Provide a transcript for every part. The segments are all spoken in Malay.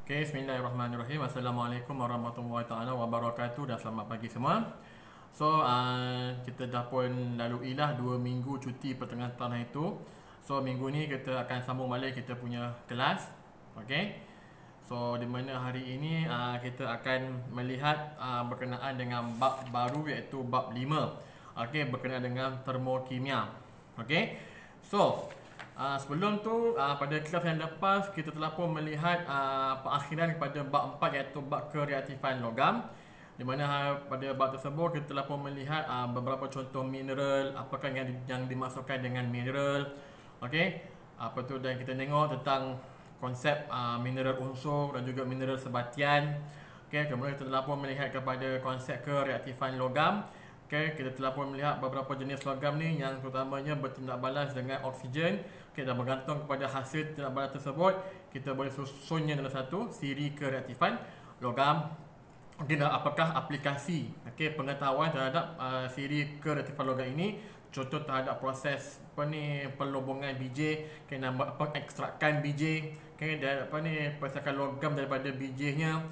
Okay, bismillahirrahmanirrahim. Assalamualaikum warahmatullahi taala wabarakatuh dan selamat pagi semua. So, kita dah pun laluilah 2 minggu cuti pertengahan tahun itu. So, minggu ni kita akan sambung balik kita punya kelas. Okay. So, di mana hari ini kita akan melihat berkenaan dengan bab baru iaitu bab 5. Okay, berkenaan dengan termokimia. Okay. So, sebelum tu pada kelas yang lepas kita telah pun melihat perakhiran kepada bab 4 iaitu bab kereaktifan logam, di mana pada bab tersebut kita telah pun melihat beberapa contoh mineral, apakah yang dimasukkan dengan mineral. Okey, apa tu, dan kita tengok tentang konsep mineral unsur dan juga mineral sebatian. Okey, kemudian kita telah pun melihat kepada konsep kereaktifan logam. Okay, kita telah pun melihat beberapa jenis logam ni yang terutamanya bertindak balas dengan oksigen. Okay, dan bergantung kepada hasil tindak balas tersebut, kita boleh susunnya dalam satu siri kereaktifan logam. Okay, dan apakah aplikasi pengetahuan terhadap siri kereaktifan logam ini? Contoh terhadap proses pelubungan biji, ekstrakan biji, dan persiapan logam daripada bijinya.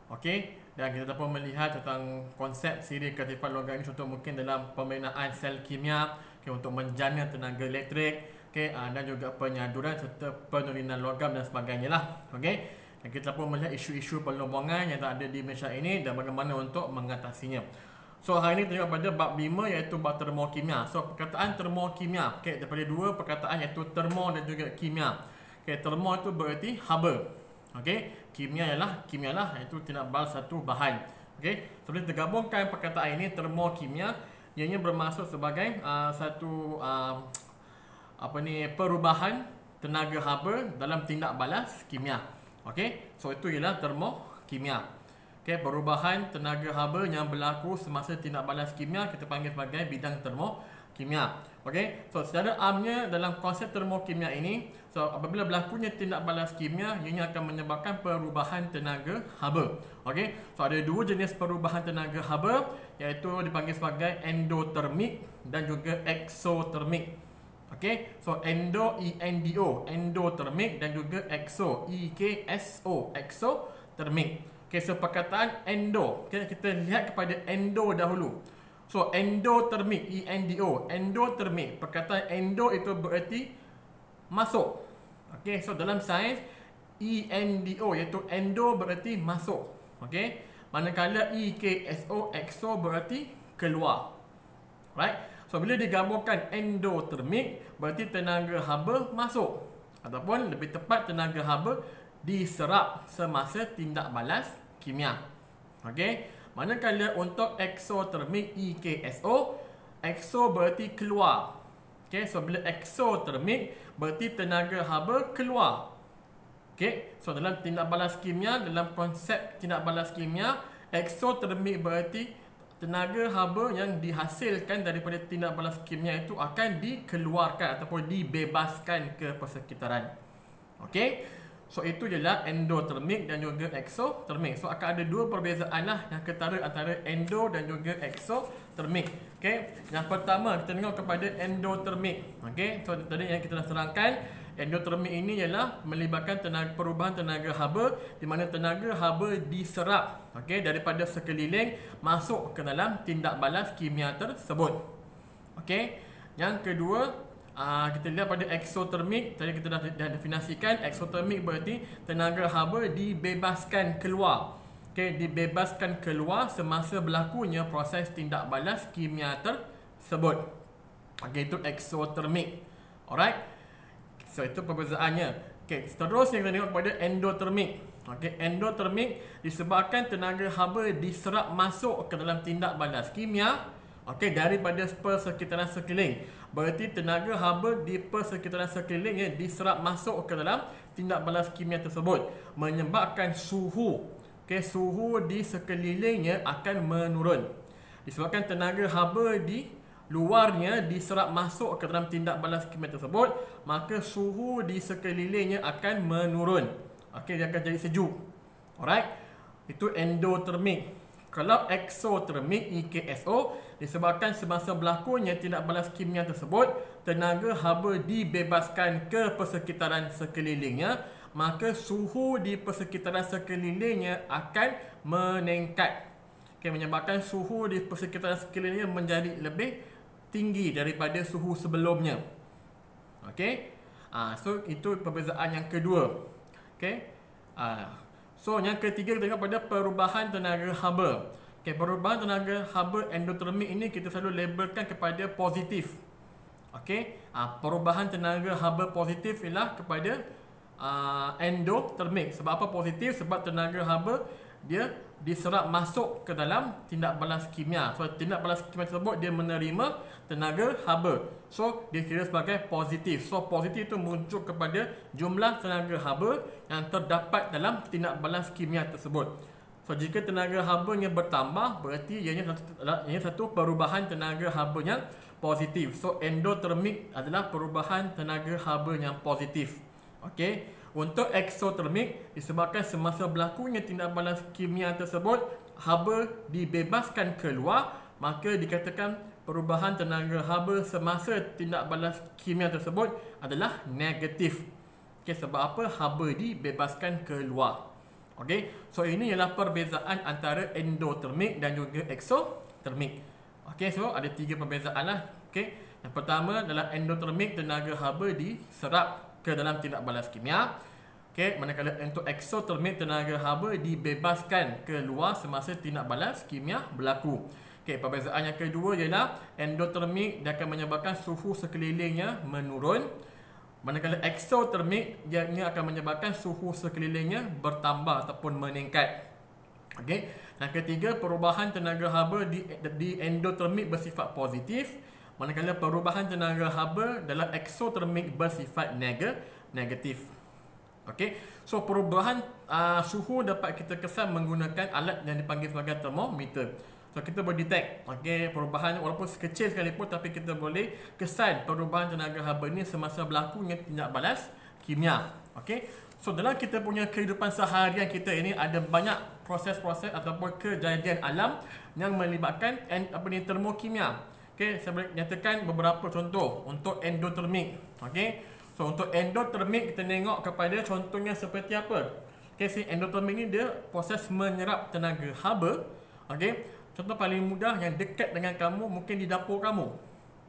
Okey, dan kita dapat melihat tentang konsep siri kereaktifan logam ini, contoh mungkin dalam pembinaan sel kimia, untuk menjana tenaga elektrik, dan juga penyaduran serta penurunan logam dan sebagainya lah. Okey, dan kita pun melihat isu-isu pelubungan yang ada di Malaysia ini dan bagaimana untuk mengatasinya. So, hari ini tengok pada bab 5 iaitu bab termokimia. So, perkataan termokimia, daripada dua perkataan iaitu termo dan juga kimia. Termo itu berarti haba. Kimia ialah iaitu tindak balas satu bahan. Sebelum tergabungkan perkataan ini termokimia, ianya bermaksud sebagai satu perubahan tenaga haba dalam tindak balas kimia. So itu ialah termokimia. Perubahan tenaga haba yang berlaku semasa tindak balas kimia kita panggil sebagai bidang termokimia. So secara amnya dalam konsep termokimia ini, so apabila berlakunya tindak balas kimia, ianya akan menyebabkan perubahan tenaga haba. So ada dua jenis perubahan tenaga haba, iaitu dipanggil sebagai endotermik dan juga exotermik. So ENDO endotermik dan juga EXO exotermik. So perkataan endo, kita lihat kepada endo dahulu. So endotermik, endotermik, perkataan endo itu berarti masuk. So dalam sains ENDO iaitu endo berarti masuk. Manakala exo berarti keluar. Right? So bila digabungkan endotermik berarti tenaga haba masuk, ataupun lebih tepat tenaga haba diserap semasa tindak balas kimia. Manakala untuk exotermik exo berarti keluar. So bila exotermik berarti tenaga haba keluar. So dalam tindak balas kimia, dalam konsep tindak balas kimia, exotermik berarti tenaga haba yang dihasilkan daripada tindak balas kimia itu akan dikeluarkan ataupun dibebaskan ke persekitaran. So itu ialah endotermik dan juga exotermik. So akan ada dua perbezaan lah yang ketara antara endo dan juga exotermik. Yang pertama kita tengok kepada endotermik. So tadi yang kita dah terangkan, endotermik ini ialah melibatkan perubahan tenaga haba, di mana tenaga haba diserap daripada sekeliling masuk ke dalam tindak balas kimia tersebut. Yang kedua, kita lihat pada exotermik. Tadi kita dah definisikan exotermik berarti tenaga haba dibebaskan keluar. Dibebaskan keluar semasa berlakunya proses tindak balas kimia tersebut. Itu exotermik. Alright. So itu perbezaannya. Seterusnya kita tengok pada endotermik. Endotermik disebabkan tenaga haba diserap masuk ke dalam tindak balas kimia daripada persekitaran sekeliling. Berarti tenaga haba di persekitaran sekeliling diserap masuk ke dalam tindak balas kimia tersebut, menyebabkan suhu suhu di sekelilingnya akan menurun. Disebabkan tenaga haba di luarnya diserap masuk ke dalam tindak balas kimia tersebut, maka suhu di sekelilingnya akan menurun. Dia akan jadi sejuk. Alright. Itu endotermik. Kalau exotermik EXO disebabkan semasa berlakunya tindak balas kimia tersebut, tenaga haba dibebaskan ke persekitaran sekelilingnya, maka suhu di persekitaran sekelilingnya akan meningkat. Okay, menyebabkan suhu di persekitaran sekelilingnya menjadi lebih tinggi daripada suhu sebelumnya. Okay. So itu perbezaan yang kedua. Okay. So yang ketiga kita tengok pada perubahan tenaga haba. Okay, perubahan tenaga haba endotermik ini kita selalu labelkan kepada positif. Okay. Perubahan tenaga haba positif ialah kepada endotermik. Sebab apa positif? Sebab tenaga haba dia diserap masuk ke dalam tindak balas kimia. So tindak balas kimia tersebut dia menerima tenaga haba. So dia kira sebagai positif. So positif itu merujuk kepada jumlah tenaga haba yang terdapat dalam tindak balas kimia tersebut. So jika tenaga habanya bertambah, berarti ianya satu perubahan tenaga haba yang positif. So endotermik adalah perubahan tenaga haba yang positif. Okey. Untuk eksotermik, disebabkan semasa berlakunya tindak balas kimia tersebut, haba dibebaskan keluar, maka dikatakan perubahan tenaga haba semasa tindak balas kimia tersebut adalah negatif. Okay, sebab apa? Haba dibebaskan keluar. Okay, so ini ialah perbezaan antara endotermik dan juga eksotermik. Okay, so ada 3 perbezaan lah. Okay, yang pertama adalah endotermik, tenaga haba diserap ke dalam tindak balas kimia. Okay, manakala untuk eksotermik, tenaga haba dibebaskan keluar semasa tindak balas kimia berlaku. Okay, perbezaan yang kedua ialah endotermik dia akan menyebabkan suhu sekelilingnya menurun, manakala eksotermik dia akan menyebabkan suhu sekelilingnya bertambah ataupun meningkat. Okay, yang ketiga, perubahan tenaga haba di endotermik bersifat positif, manakala perubahan tenaga haba dalam eksotermik bersifat negatif. Okey, so perubahan suhu dapat kita kesan menggunakan alat yang dipanggil sebagai termometer. So kita boleh detect perubahan walaupun sekecil sekalipun, tapi kita boleh kesan perubahan tenaga haba ni semasa berlakunya tindak balas kimia. Okey, so dalam kita punya kehidupan seharian kita ini ada banyak proses-proses ataupun kejadian alam yang melibatkan termokimia. Okey, saya boleh nyatakan beberapa contoh untuk endotermik. Okey, so untuk endotermik kita tengok kepada contohnya seperti apa. Okay, si endotermik ni dia proses menyerap tenaga haba. Okay, contoh paling mudah yang dekat dengan kamu mungkin di dapur kamu.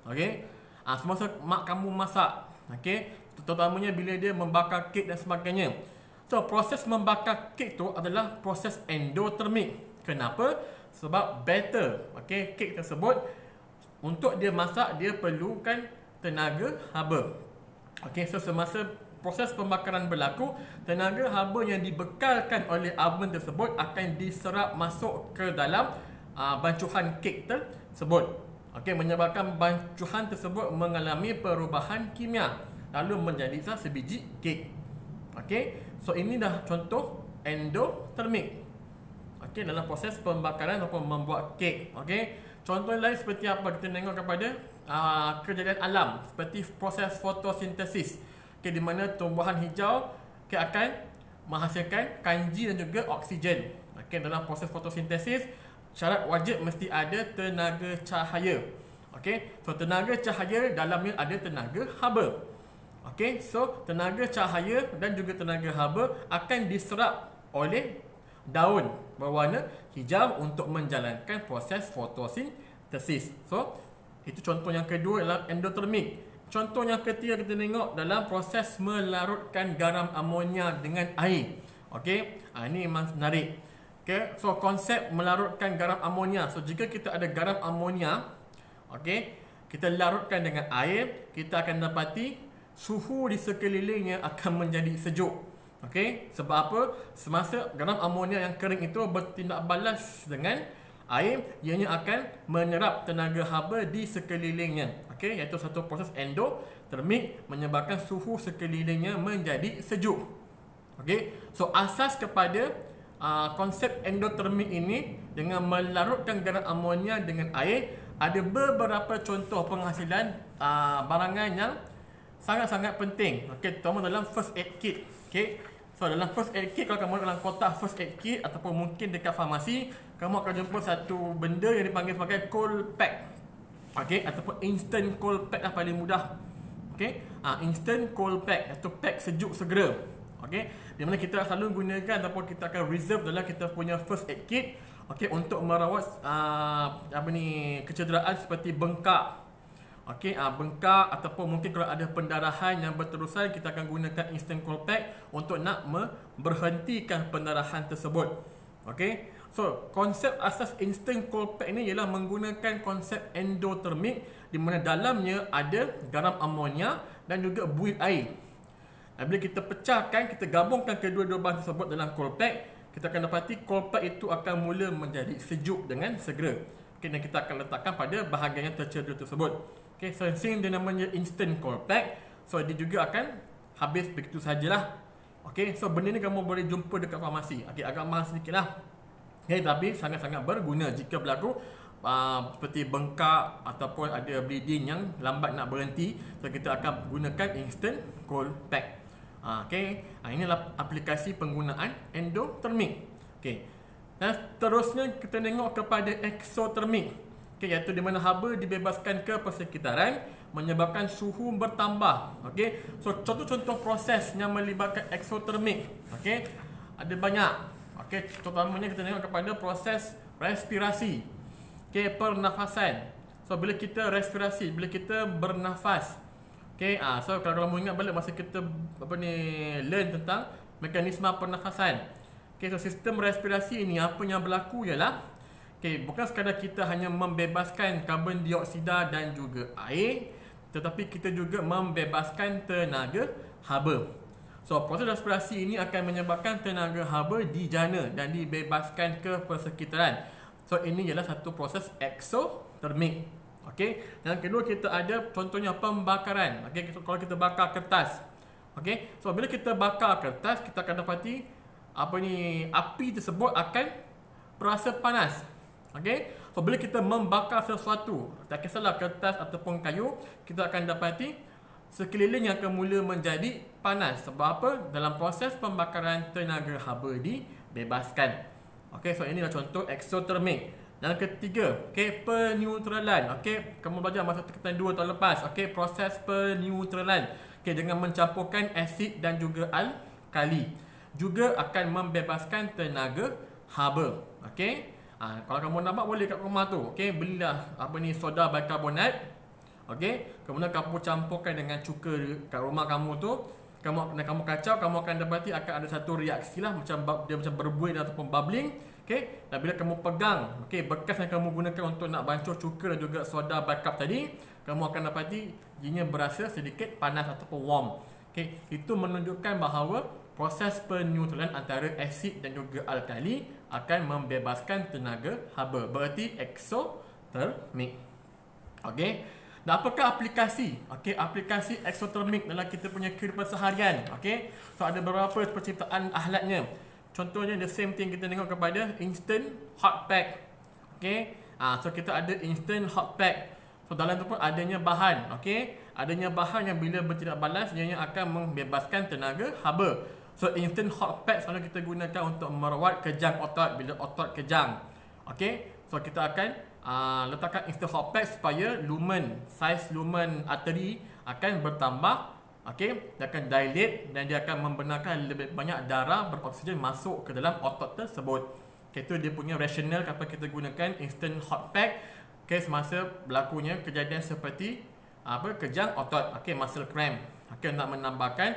Okay, semasa mak kamu masak. Okay, terutamanya bila dia membakar kek dan sebagainya. So proses membakar kek tu adalah proses endotermik. Kenapa? Sebab batter, kek tersebut untuk dia masak dia perlukan tenaga haba. Okey, so semasa proses pembakaran berlaku, tenaga haba yang dibekalkan oleh oven tersebut akan diserap masuk ke dalam bancuhan kek tersebut. Okey, menyebabkan bancuhan tersebut mengalami perubahan kimia lalu menjadi sebiji kek. Okey, so ini dah contoh endotermik. Okey, dalam proses pembakaran ataupun membuat kek. Okey, contoh lain seperti apa? Kita tengok kepada kejadian alam seperti proses fotosintesis, di mana tumbuhan hijau akan menghasilkan kanji dan juga oksigen. Dalam proses fotosintesis, syarat wajib mesti ada tenaga cahaya. So tenaga cahaya dalamnya ada tenaga haba. So tenaga cahaya dan juga tenaga haba akan diserap oleh daun berwarna hijau untuk menjalankan proses fotosintesis. So itu contoh yang kedua adalah endotermik. Contoh yang ketiga kita tengok dalam proses melarutkan garam amonia dengan air. Ini memang menarik. So konsep melarutkan garam amonia. So jika kita ada garam amonia, kita larutkan dengan air, kita akan dapati suhu di sekelilingnya akan menjadi sejuk. Sebab apa? Semasa garam amonia yang kering itu bertindak balas dengan air, ianya akan menyerap tenaga haba di sekelilingnya. Iaitu satu proses endotermik menyebabkan suhu sekelilingnya menjadi sejuk. So asas kepada konsep endotermik ini dengan melarutkan garam amonia dengan air, ada beberapa contoh penghasilan barangan yang sangat-sangat penting. Terutama dalam first aid kit. So dalam first aid kit, kalau kamu dalam kotak first aid kit ataupun mungkin dekat farmasi, kamu akan jumpa satu benda yang dipanggil sebagai cold pack. Ataupun instant cold pack lah paling mudah. Instant cold pack atau pack sejuk segera. Okey, di mana kita selalu gunakan ataupun kita akan reserve dalam kita punya first aid kit, okey, untuk merawat kecederaan seperti bengkak. Okey, bengkak ataupun mungkin kalau ada pendarahan yang berterusan, kita akan gunakan instant cold pack untuk nak berhentikan pendarahan tersebut. Okey. So, konsep asas instant cold pack ni ialah menggunakan konsep endotermik, di mana dalamnya ada garam amonia dan juga buih air. Dan bila kita pecahkan, kita gabungkan kedua-dua bahan tersebut dalam cold pack, kita akan dapati cold pack itu akan mula menjadi sejuk dengan segera. Okay, dan kita akan letakkan pada bahagian yang tercedera tersebut. Okay, so since dia namanya instant cold pack, so dia juga akan habis begitu sajalah. Okay, so benda ni kamu boleh jumpa dekat farmasi. Okay, agak mahal sedikit lah. Okay, tapi sangat-sangat berguna jika berlaku seperti bengkak ataupun ada bleeding yang lambat nak berhenti. So kita akan gunakan instant cold pack. Okay, inilah aplikasi penggunaan endotermik. Okay, dan seterusnya kita tengok kepada exotermik. Okay, iaitu di mana haba dibebaskan ke persekitaran menyebabkan suhu bertambah. Okay, so contoh-contoh proses yang melibatkan exotermik, okay, ada banyak. Okay, terutamanya kita tengok kepada proses respirasi. Okay, pernafasan. So bila kita respirasi, bila kita bernafas. Okay, so kalau kamu ingat balik masa kita learn tentang mekanisme pernafasan. Okay, so sistem respirasi ini apa yang berlaku ialah, okay, bukan sekadar kita hanya membebaskan karbon dioksida dan juga air, tetapi kita juga membebaskan tenaga haba. So proses respirasi ini akan menyebabkan tenaga haba dijana dan dibebaskan ke persekitaran. So ini ialah satu proses exotermik. Okey, dan kedua kita ada contohnya pembakaran. Okey, kalau kita bakar kertas. Okey, so bila kita bakar kertas, kita akan dapati api tersebut akan berasa panas. Okey, so bila kita membakar sesuatu, tak kisahlah kertas ataupun kayu, kita akan dapati sekeliling yang akan mula menjadi panas. Sebab apa? Dalam proses pembakaran tenaga haba dibebaskan. Okey, so inilah contoh exotermik. Dan ketiga, okey, peneutralan. Okey, kamu belajar masa tingkatan 2 tahun lepas. Okey, proses peneutralan. Okey, dengan mencampurkan asid dan juga alkali. Juga akan membebaskan tenaga haba. Okey. Kalau kamu nak buat boleh kat rumah tu. Okey, belilah soda bikarbonat. Okey, kemudian kamu campurkan dengan cuka kat rumah kamu tu. Kamu kacau, kamu akan dapati akan ada satu reaksi lah, dia macam berbuih ataupun bubbling. Okay, dan bila kamu pegang, okay, bekas yang kamu gunakan untuk nak bancuh cuka dan juga soda backup tadi, kamu akan dapati ianya berasa sedikit panas ataupun warm. Okay, itu menunjukkan bahawa proses peneutralan antara asid dan juga alkali akan membebaskan tenaga haba. Berarti exotermik. Okay, dan apakah aplikasi? Okay, aplikasi exotermik dalam kita punya kehidupan seharian. Okay, so ada beberapa penciptaan alatnya. Contohnya the same thing kita tengok kepada instant hot pack. Okay, so kita ada instant hot pack. So dalam tu pun adanya bahan. Okay, adanya bahan yang bila bertindak balas, ianya akan membebaskan tenaga haba. So instant hot pack selalu kita gunakan untuk merawat kejang otot bila otot kejang. Okay, so kita akan letakkan instant hot pack supaya size lumen arteri akan bertambah. Okey, dia akan dilate dan dia akan membenarkan lebih banyak darah beroksigen masuk ke dalam otot tersebut. Okey, itu dia punya rasional kenapa kita gunakan instant hot pack. Okey, semasa berlakunya kejadian seperti kejang otot, okey, muscle cramp. Okey, nak menambahkan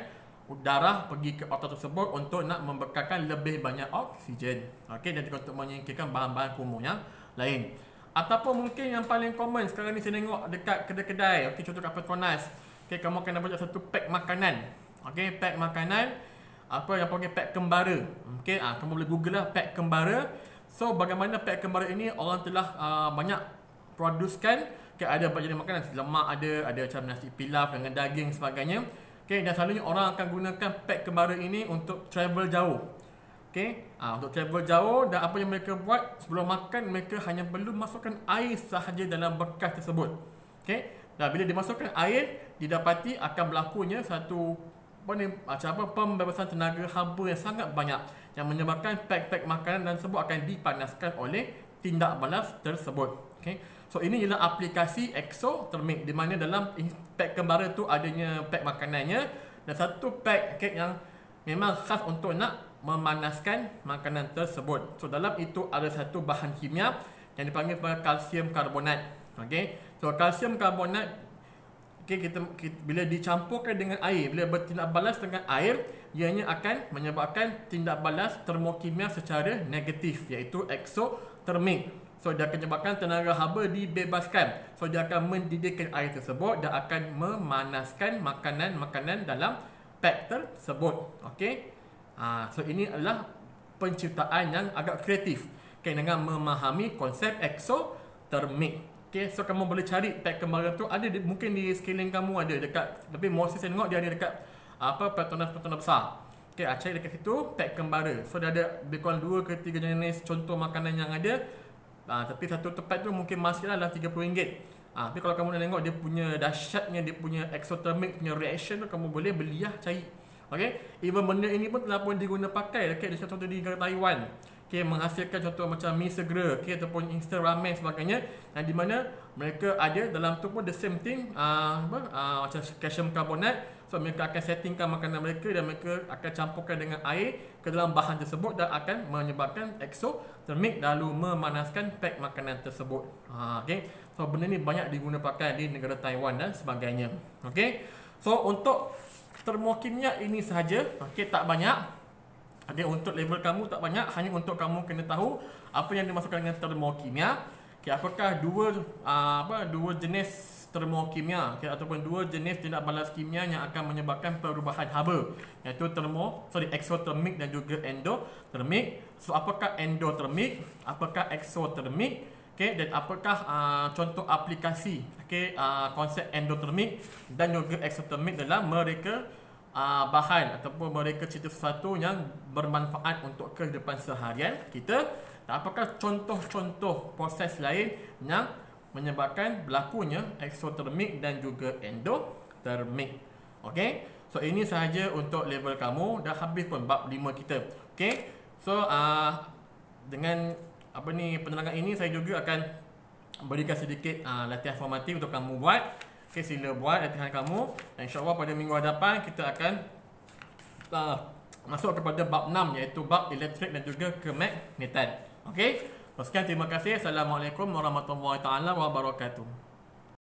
darah pergi ke otot tersebut untuk nak membekalkan lebih banyak oksigen. Okey, dan untuk menyingkirkan bahan-bahan kumuh yang lain. Ataupun mungkin yang paling common sekarang ni saya tengok dekat kedai-kedai. Okey, contoh kat Petronas. Okay, kamu akan dapat satu pack makanan. Okay, pack makanan. Apa yang panggil pack kembara. Okay, kamu boleh google lah pack kembara. So, bagaimana pack kembara ini orang telah banyak produskan. Okay, ada banyak jenis makanan. Lemak ada macam nasi pilaf dengan daging sebagainya. Okay, dan selalunya orang akan gunakan pack kembara ini untuk travel jauh. Okay, untuk travel jauh, dan apa yang mereka buat sebelum makan, mereka hanya perlu masukkan air sahaja dalam bekas tersebut. Okay, dan bila dimasukkan air, didapati akan berlakunya satu pembebasan tenaga haba yang sangat banyak, yang menyebabkan pack-pack makanan dan tersebut akan dipanaskan oleh tindak balas tersebut. Okay, so ini ialah aplikasi exotermik, di mana dalam pack kembara tu adanya pack makanannya dan satu pack yang memang khas untuk nak memanaskan makanan tersebut. So dalam itu ada satu bahan kimia yang dipanggil kalsium karbonat. Okey. So kalsium karbonat bila dicampurkan dengan air, bila bertindak balas dengan air, ianya akan menyebabkan tindak balas termokimia secara negatif, iaitu eksotermik. So dia akan menyebabkan tenaga haba dibebaskan. So dia akan mendidihkan air tersebut dan akan memanaskan makanan-makanan dalam pack tersebut. Okey. So ini adalah penciptaan yang agak kreatif, dengan memahami konsep eksotermik. Okay, so kamu boleh cari pack kembara tu, ada mungkin di sekeliling kamu ada dekat, tapi mostly saya tengok dia ada dekat Petronas besar. Okay, cari dekat situ pack kembara. So dia ada lebih kurang 2 ke 3 jenis contoh makanan yang ada. Tapi satu tempat tu mungkin masih lah RM30. Tapi kalau kamu nak tengok dia punya dahsyatnya, dia punya exothermic punya reaction tu, kamu boleh belilah cari. Okay, even benda ini pun telah pun diguna pakai dekat contoh di negara Taiwan. Menghasilkan contoh macam mi segera, ataupun instant ramen sebagainya, yang di mana mereka ada dalam tu pun the same thing, macam calcium karbonat. So mereka akan settingkan makanan mereka dan mereka akan campurkan dengan air ke dalam bahan tersebut dan akan menyebabkan exothermic, lalu memanaskan pack makanan tersebut. Okay, so benda ni banyak diguna pakai di negara Taiwan dan sebagainya. Okay, so untuk termokimia ini sahaja, tak banyak. Okay, untuk level kamu tak banyak, hanya untuk kamu kena tahu apa yang dimaksudkan dengan termokimia. Apakah dua jenis termokimia, ataupun 2 jenis tindak balas kimia yang akan menyebabkan perubahan haba, iaitu exothermic dan juga endotermic. So apakah endotermic, apakah exothermic, dan apakah contoh aplikasi konsep endotermic dan juga exothermic dalam mereka bahan ataupun mereka cerita sesuatu yang bermanfaat untuk kehidupan seharian kita. Dan apakah contoh-contoh proses lain yang menyebabkan berlakunya exothermic dan juga endotermic. Okey, so ini sahaja untuk level kamu. Dah habis pun bab 5 kita. Okey, so dengan penerangan ini, saya juga akan berikan sedikit latihan formatif untuk kamu buat. Okay, sila buat latihan kamu. Dan insyaAllah pada minggu hadapan kita akan masuk kepada bab 6, iaitu bab elektrik dan juga kemagnetan. Okay, sekian, terima kasih. Assalamualaikum warahmatullahi wabarakatuh.